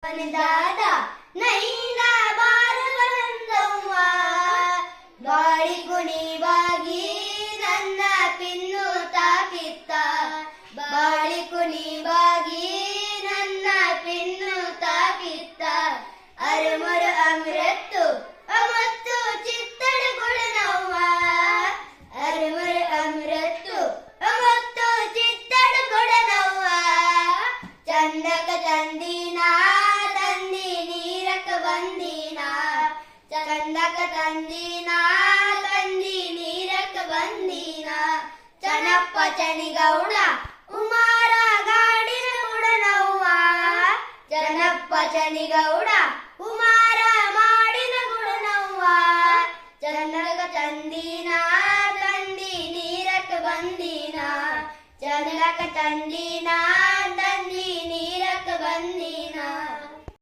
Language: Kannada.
दादा नैना बारुगलंदव्व गाळि कुणिबागी ನನ್ನ ಪಿನ್ನು ತಾಕಿತ್ತ ಬಾಳಿ ಕುಣಿಬಾಗಿ ನನ್ನ ಪಿನ್ನು ತಾಕಿತ್ತ ಅರಮರ ಅಮೃತ್ತು ಅಮತ್ತು ಚಿತ್ತಡ ಗುಣನವ್ವ ಅರಮರ ಅಮೃತ್ತು ಅಮತ್ತು ಚಿತ್ತಡ ಗುಣನವ್ವ ಚಂದಕ ತಂದಿನ ತಂದಿ ನೀರಕ ಬಂದಿನ ಚಂದಕ ತಂದಿನ ತಂದಿ ನೀರಕ ಬಂದಿನ ಚನಪ್ಪ ಚನಿಗೌಡ ಉಮಾರ ಗಾಡಿನ ಗುಡನವ್ವ ಚನಪ್ಪ ಚನಿಗೌಡ ಉಮಾರ ಮಾಡಿನ ಗುಡನವ್ವ ಚಂದಕ ತಂದಿನ ತಂದಿ ನೀರಕ ಬಂದಿನ ಚಂದಕ ತಂದಿನ ತಂದಿ ನೀರಕ ಬಂದಿನ